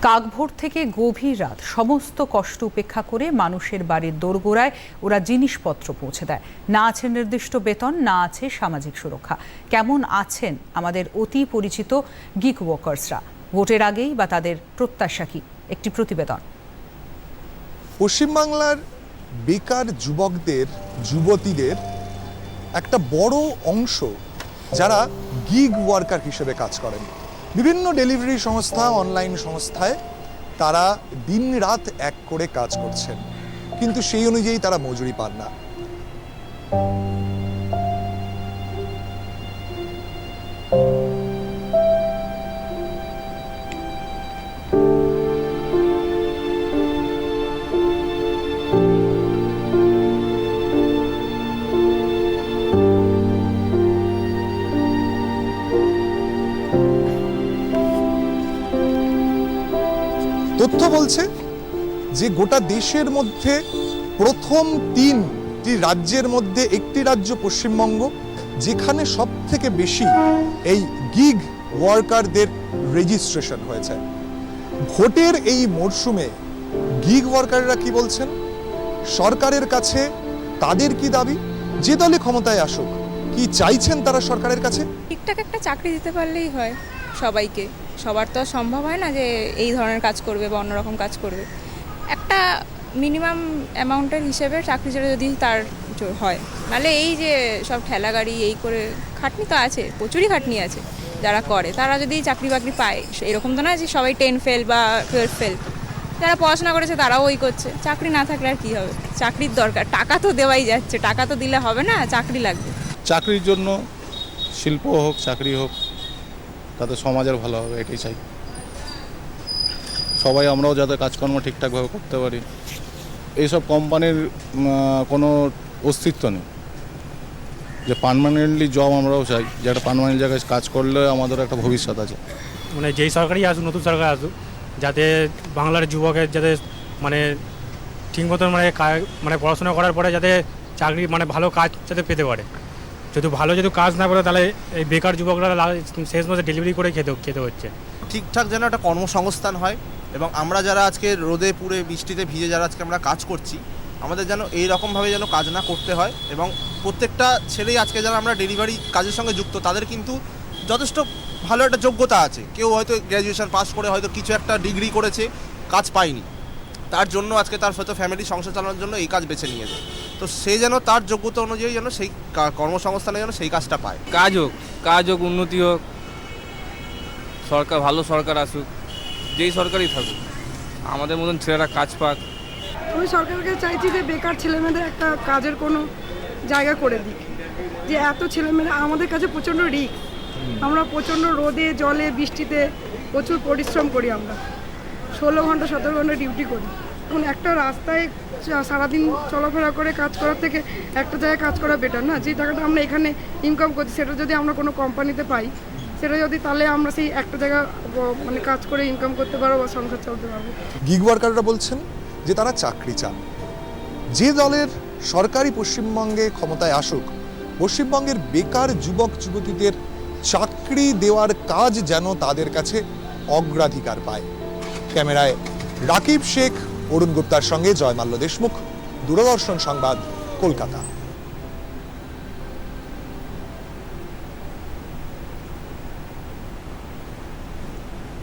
কাকভোর থেকে গভীর রাত সমস্ত কষ্ট উপেক্ষা করে মানুষের বাড়ির দোরগোড়ায় ওরা জিনিসপত্র পৌঁছে দেয়। না আছে নির্দিষ্ট বেতন, না আছে সামাজিক সুরক্ষা। কেমন আছেন আমাদের অতি পরিচিত গিগ ওয়ার্কার্সরা? ভোটের আগেই বা তাদের প্রত্যাশা কি? একটি প্রতিবেদন। পশ্চিমবাংলার বেকার যুবকদের, যুবতীদের একটা বড় অংশ যারা গিগ ওয়ার্কার হিসেবে কাজ করেন। বিভিন্ন ডেলিভারি সংস্থা, অনলাইন সংস্থায় তারা দিন রাত এক করে কাজ করছেন, কিন্তু সেই অনুযায়ী তারা মজুরি পান না। তথ্য বলছে যে গোটা দেশের মধ্যে প্রথম 3টি রাজ্যের মধ্যে একটি রাজ্য পশ্চিমবঙ্গ, যেখানে সব থেকে বেশি এই গিগ ওয়ার্কারদের রেজিস্ট্রেশন হয়েছে। ভোটের এই মরশুমে গিগ ওয়ার্কাররা কি বলছেন, সরকারের কাছে তাদের কি দাবি, যে দলে ক্ষমতায় আসুক কি চাইছেন তারা সরকারের কাছে? ঠিকঠাক একটা চাকরি দিতে পারলেই হয় সবাইকে। সবার তো সম্ভব হয় না যে এই ধরনের কাজ করবে বা অন্যরকম কাজ করবে। একটা মিনিমাম অ্যামাউন্টের হিসেবে চাকরি ছেড়ে যদি তার হয়, নাহলে এই যে সব ঠেলা গাড়ি এই করে খাটনি তো আছে, প্রচুরই খাটনি আছে। যারা করে তারা যদি চাকরি বাকরি পায়, এরকম তো না যে সবাই 10 ফেল বা 12 ফেল। যারা পড়াশোনা করেছে তারাও ওই করছে। চাকরি না থাকলে আর কী হবে? চাকরির দরকার, টাকা তো দেওয়াই যাচ্ছে, টাকা তো দিলে হবে না, চাকরি লাগবে। চাকরির জন্য শিল্প হোক, চাকরি হোক, তাতে সমাজের ভালো হবে, এটাই চাই। সবাই আমরাও যাতে কাজকর্ম ঠিকঠাকভাবে করতে পারি। এইসব কোম্পানির কোনো অস্তিত্ব নেই যে পার্মানেন্টলি জব আমরাও চাই, যে একটা পার্মানেন্ট জায়গায় কাজ করলে আমাদের একটা ভবিষ্যৎ আছে। মানে যেই সরকারই আসুক, নতুন সরকার আসুক, যাতে বাংলার যুবকের যাতে মানে ঠিক মতন মানে পড়াশোনা করার পরে যাতে চাকরি মানে ভালো কাজ যাতে পেতে পারে। যদি ভালো যদি কাজ না করে তাহলে এই বেকার যুবকরা শেষ মাসে ডেলিভারি করে খেতে হচ্ছে। ঠিকঠাক যেন একটা কর্মসংস্থান হয়, এবং আমরা যারা আজকে রোদে পুড়ে বৃষ্টিতে ভিজে যারা আজকে আমরা কাজ করছি, আমাদের যেন এইরকমভাবে যেন কাজ না করতে হয়। এবং প্রত্যেকটা ছেলেই আজকে যারা আমরা ডেলিভারি কাজের সঙ্গে যুক্ত, তাদের কিন্তু যথেষ্ট ভালো একটা যোগ্যতা আছে। কেউ হয়তো গ্র্যাজুয়েশন পাস করে হয়তো কিছু একটা ডিগ্রি করেছে, কাজ পায়নি, তার জন্য আজকে তার হয়তো ফ্যামিলি সংসার চালানোর জন্য এই কাজ বেছে নিয়েছে। তো সে যেন তার যোগ্যতা অনুযায়ী যেন সেই কর্মসংস্থানে যেন সেই কাজটা পায়। কাজ হোক, উন্নতি হোক, সরকার ভালো সরকার আসুক, যেই সরকারই থাকুক, আমাদের মতন ছেলেরা কাজ পাক। আমি সরকারকে চাইছি যে বেকার ছেলেমেয়েদের একটা কাজের কোনো জায়গা করে দিক। যে এত ছেলেমেয়েরা আমাদের কাছে প্রচণ্ড রিস্ক, আমরা প্রচণ্ড রোদে জলে বৃষ্টিতে প্রচুর পরিশ্রম করি। আমরা 16 ঘন্টা 17 ঘন্টা ডিউটি করি। এখন একটা রাস্তায় সারাদিন চলাফেরা করে কাজ করার থেকে একটা জায়গায় কাজ করা বেটার না? যে টাকাটা আমরা এখানে ইনকাম করছি, সেটা যদি আমরা কোনো কোম্পানিতে পাই, সেটা যদি তাহলে আমরা সেই একটা জায়গা মানে কাজ করে ইনকাম করতে পারবো বা সংসার চলতে পারবো। গিগ ওয়ার্কাররা বলছেন যে তারা চাকরি চান। যে দলের সরকারি পশ্চিমবঙ্গে ক্ষমতায় আসুক, পশ্চিমবঙ্গের বেকার যুবক যুবতীদের চাকরি দেওয়ার কাজ যেন তাদের কাছে অগ্রাধিকার পায়। ক্যামেরায় রাকিব শেখ, অরুণ গুপ্তার সঙ্গে জয়মাল্য দেশমুখ, দূরদর্শন সংবাদ, কলকাতা।